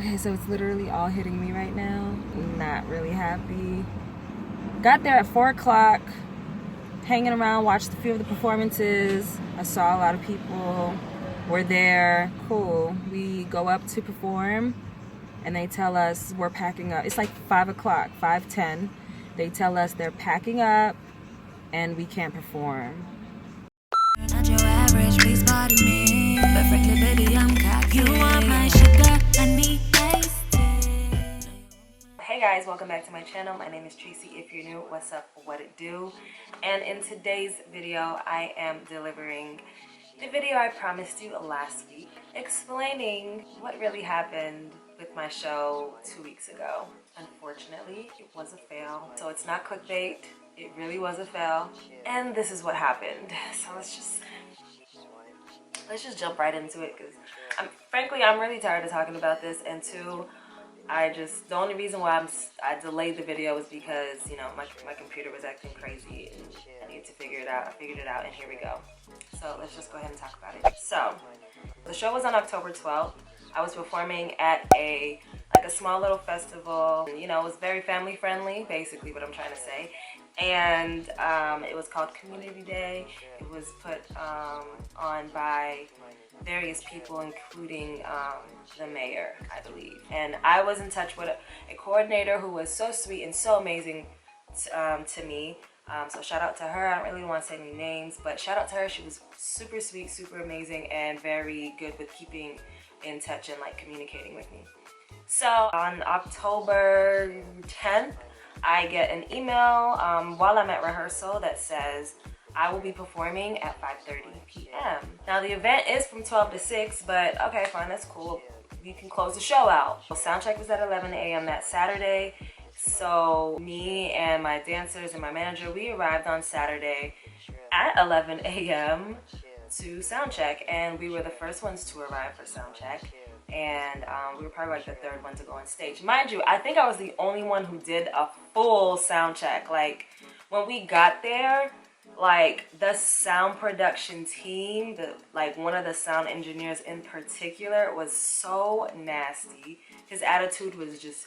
Okay, so it's literally all hitting me right now. I'm not really happy. Got there at 4 o'clock, hanging around, watched a few of the performances. I saw a lot of people were there. Cool. We go up to perform and they tell us we're packing up. It's like 5 o'clock, 5:10. They tell us they're packing up and we can't perform. Not your average, please pardon me. But frankly, baby, I'm cocky. You want my sugar, I need iced tea. Hey guys, welcome back to my channel. My name is Tracy. If you're new, what's up, what it do? And in today's video, I am delivering the video I promised you last week, explaining what really happened with my show 2 weeks ago. Unfortunately, it was a fail. So it's not clickbait. It really was a fail. And this is what happened. So let's just jump right into it, because frankly, I'm really tired of talking about this. And two, the only reason why I delayed the video was because, you know, my computer was acting crazy and I needed to figure it out. I figured it out, and here we go. So let's just go ahead and talk about it. So the show was on October 12th. I was performing at a small little festival. You know, it was very family friendly, basically what I'm trying to say. And it was called Community Day. It was put on by various people, including the mayor, I believe. And I was in touch with a coordinator who was so sweet and so amazing to me. So shout out to her. I don't really want to say any names, but shout out to her. She was super sweet, super amazing, and very good with keeping in touch and like communicating with me. So on October 10th, I get an email while I'm at rehearsal that says I will be performing at 5:30 p.m. Now the event is from 12 to 6, but okay, fine, that's cool. You can close the show out. Soundcheck was at 11 a.m. that Saturday. So me and my dancers and my manager, we arrived on Saturday at 11 a.m. to Soundcheck, and we were the first ones to arrive for Soundcheck. And we were probably like the third one to go on stage. Mind you, I think I was the only one who did a full sound check. Like, when we got there, like the sound production team, one of the sound engineers in particular was so nasty. His attitude was just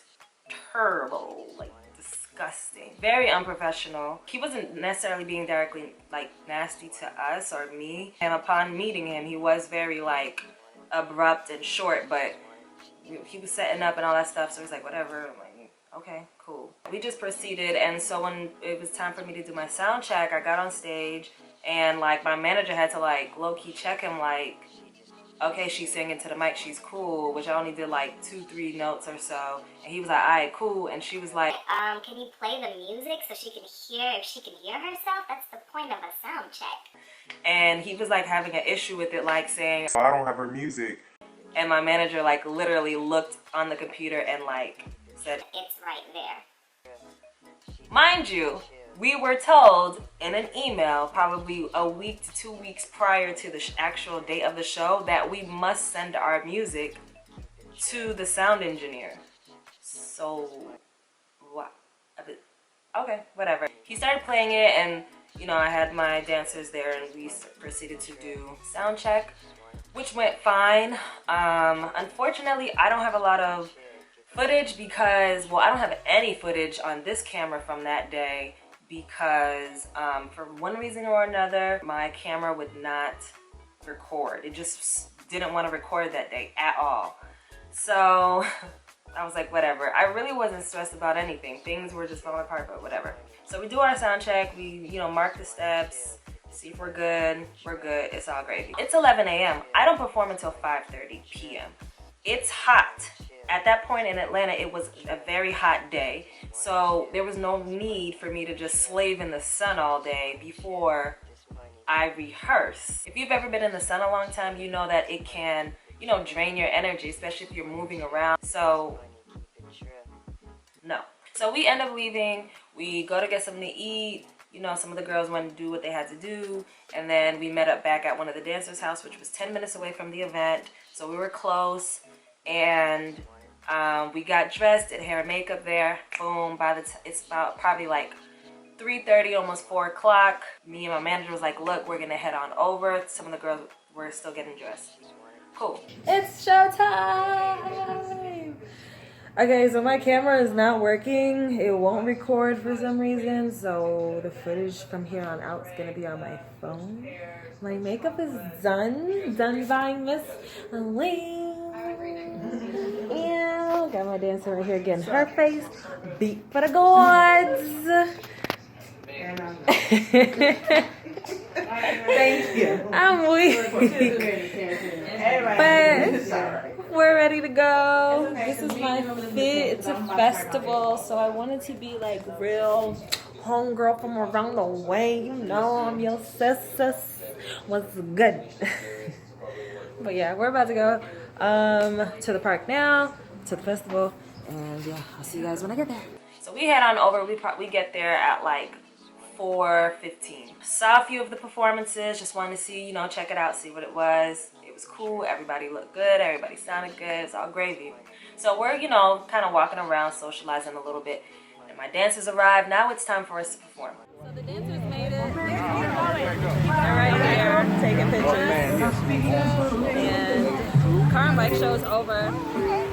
terrible, like disgusting, very unprofessional. He wasn't necessarily being directly like nasty to us or me. And upon meeting him, he was very like abrupt and short, but he was setting up and all that stuff, so it was like whatever. I'm like, okay, cool. We just proceeded, and so when it was time for me to do my sound check, I got on stage, and like my manager had to like low-key check him, like, okay, she's singing to the mic, she's cool, which I only did like 2-3 notes or so, and he was like, alright, cool, and she was like, can you play the music so she can hear, if she can hear herself? That's the point of a sound check. And he was like having an issue with it, like saying, I don't have her music. And my manager like literally looked on the computer and like said, it's right there. Mind you, we were told in an email probably a week to 2 weeks prior to the actual date of the show that we must send our music to the sound engineer. So, what? Okay, whatever. He started playing it, and you know, I had my dancers there, and we proceeded to do sound check, which went fine. Unfortunately, I don't have a lot of footage because, well, I don't have any footage on this camera from that day because for one reason or another, my camera would not record. It just didn't want to record that day at all. So I was like, whatever. I really wasn't stressed about anything. Things were just falling apart, but whatever. So we do our sound check. We, you know, mark the steps, see if we're good. We're good. It's all gravy. It's 11 a.m. I don't perform until 5:30 p.m. It's hot. At that point in Atlanta, it was a very hot day. So there was no need for me to just slave in the sun all day before I rehearse. If you've ever been in the sun a long time, you know that it can, you know, drain your energy, especially if you're moving around. So, no. So we end up leaving. We go to get something to eat. You know, some of the girls went to do what they had to do. And then we met up back at one of the dancers' house, which was 10 minutes away from the event. So we were close. And we got dressed, did hair and makeup there. Boom. It's about probably like 3:30, almost 4 o'clock. Me and my manager was like, look, we're going to head on over. Some of the girls were still getting dressed. Cool. It's showtime! Okay, so my camera is not working. It won't record for some reason, so the footage from here on out is gonna be on my phone. My makeup is done by Miss Lee. Yeah, got my dancer right here getting her face beat for the gods. Thank you. I'm weak. But we're ready to go. This is my fit. It's a festival, so I wanted to be like real homegirl from around the way. You know, I'm your sis. What's good? But yeah, we're about to go to the park now, to the festival, and yeah, I'll see you guys when I get there. So we head on over. We get there at like 4:15. Saw a few of the performances, just wanted to see, you know, check it out, see what it was. It was cool, everybody looked good, everybody sounded good, it's all gravy. So we're, you know, kind of walking around, socializing a little bit. And my dancers arrived, now it's time for us to perform. So the dancers made it. They're right here, taking pictures. And car and bike show's over.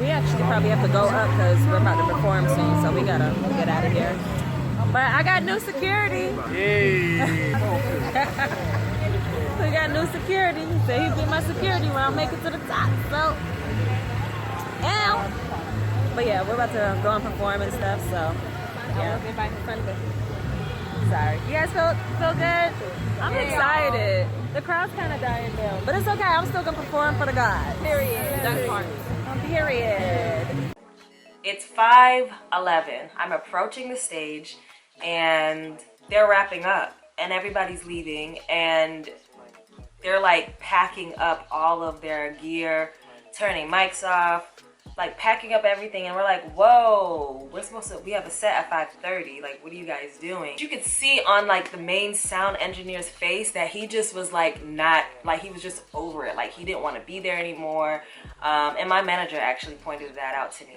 We actually probably have to go up because we're about to perform soon, so we gotta get out of here. But I got new security. Yay! We got new security. He said he'd be my security when I make it to the top. So, ow! But yeah, we're about to go and perform and stuff. So, yeah. Sorry. You guys feel good? I'm excited. The crowd's kind of dying down, but it's okay. I'm still gonna perform for the gods. Period. That part. Period. It's 5:11. I'm approaching the stage. And they're wrapping up and everybody's leaving and they're like packing up all of their gear, turning mics off, like packing up everything, and we're like, whoa, we have a set at 5:30, like what are you guys doing? You could see on like the main sound engineer's face that he just was like not, like he was just over it, like he didn't want to be there anymore. And my manager actually pointed that out to me.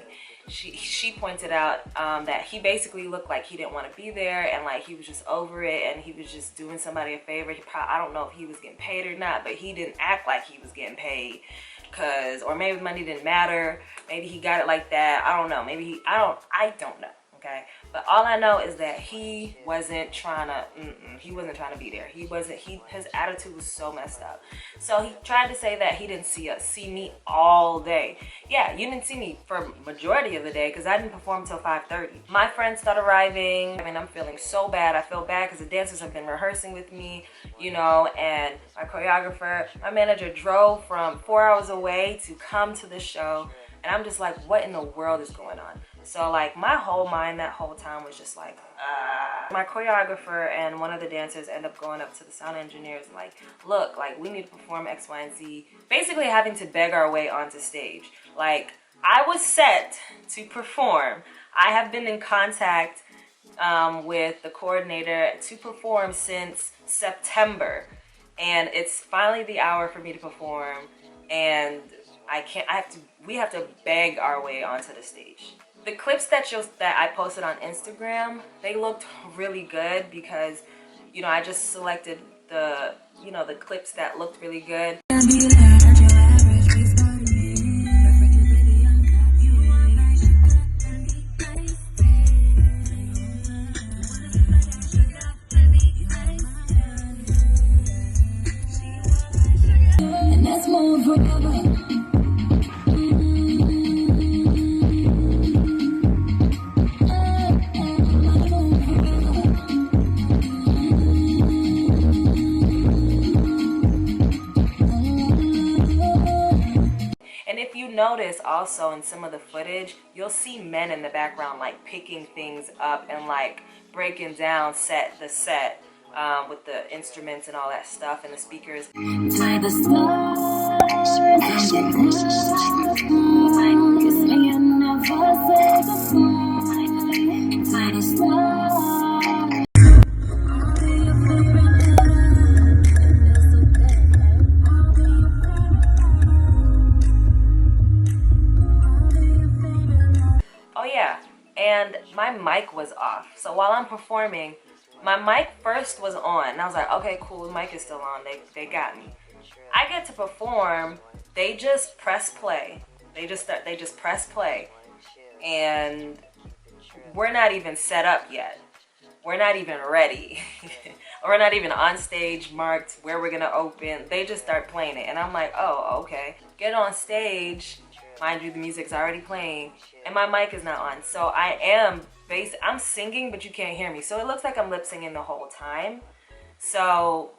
She pointed out that he basically looked like he didn't want to be there and like he was just over it and he was just doing somebody a favor. I don't know if he was getting paid or not, but he didn't act like he was getting paid, or maybe money didn't matter. Maybe he got it like that. I don't know. Maybe I don't know. Okay, but all I know is that he wasn't trying to to be there. His attitude was so messed up. So he tried to say that he didn't see me all day. Yeah, you didn't see me for majority of the day because I didn't perform till 5:30. My friends start arriving. I mean, I'm feeling so bad. I feel bad because the dancers have been rehearsing with me, you know, and my choreographer, my manager drove from 4 hours away to come to the show. And I'm just like, what in the world is going on? So like my whole mind that whole time was just like, My choreographer and one of the dancers end up going up to the sound engineers and like, look, like we need to perform X, Y, and Z. Basically having to beg our way onto stage. Like I was set to perform. I have been in contact with the coordinator to perform since September. And it's finally the hour for me to perform. And we have to beg our way onto the stage. The clips that I posted on Instagram, they looked really good because, you know, I just selected the clips that looked really good. And that's more forever. Notice also in some of the footage, you'll see men in the background like picking things up and like breaking down the set with the instruments and all that stuff and the speakers. To the stars, kiss me and never say goodbye. To the stars. Oh yeah, and my mic was off. So while I'm performing, my mic first was on. And I was like, okay, cool, the mic is still on. They got me. I get to perform. They just press play. They just press play. and we're not even set up yet. We're not even ready. We're not even on stage marked where we're gonna open. They just start playing it, and I'm like, oh, okay. Get on stage, mind you, the music's already playing, and my mic is not on. So I'm singing, but you can't hear me. So it looks like I'm lip singing the whole time. So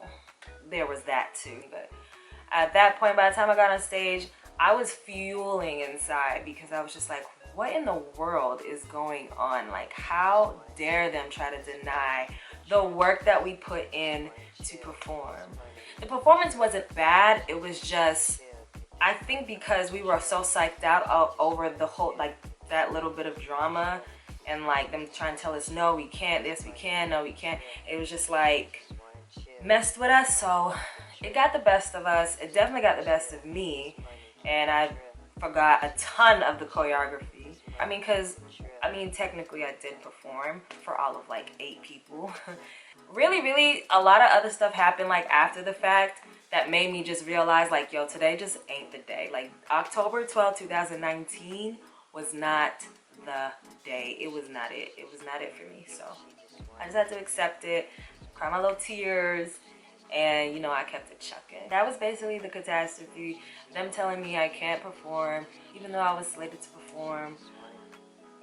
there was that too. But at that point, by the time I got on stage, I was fueling inside because I was just like, what in the world is going on? Like, how dare them try to deny the work that we put in to perform? The performance wasn't bad. It was just, I think because we were so psyched out over the whole, like, that little bit of drama and like them trying to tell us, no, we can't, this, we can, no, we can't. It was just like, messed with us. So it got the best of us. It definitely got the best of me. And I forgot a ton of the choreography. I mean, technically I did perform for all of like 8 people. Really, a lot of other stuff happened like after the fact that made me just realize like, yo, today just ain't the day. Like October 12, 2019 was not the day. It was not it. It was not it for me. So I just had to accept it, cry my little tears, and you know, I kept it chucking. That was basically the catastrophe. Them telling me I can't perform, even though I was slated to perform.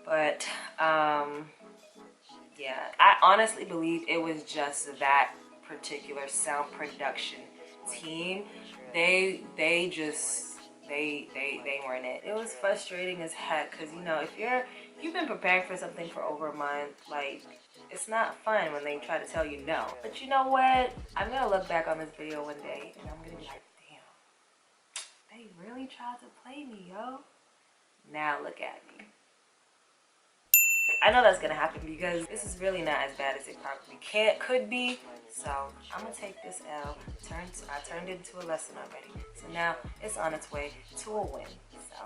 But yeah, I honestly believe it was just that particular sound production team. They weren't it. It was frustrating as heck because, you know, if you've been preparing for something for over a month, like, it's not fun when they try to tell you no. But you know what? I'm gonna look back on this video one day and I'm gonna be like, damn, they really tried to play me, yo. Now look at me. I know that's gonna happen because this is really not as bad as it probably could be. So I'm gonna take this L. I turned it into a lesson already. So now it's on its way to a win. So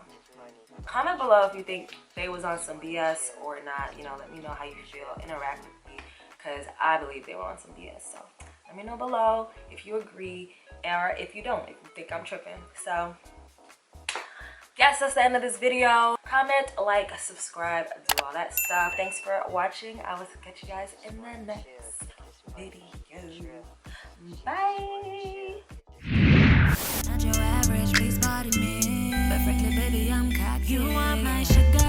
comment below if you think they was on some BS or not. You know, let me know how you feel. Interact with me because I believe they were on some BS. So let me know below if you agree or if you don't, if you think I'm tripping. So yes, that's the end of this video. Comment, like, subscribe, do all that stuff. Thanks for watching. I will catch you guys in the next video. Bye. Not your average, please pardon me. But frankly, baby, I'm cocky. You want my sugar.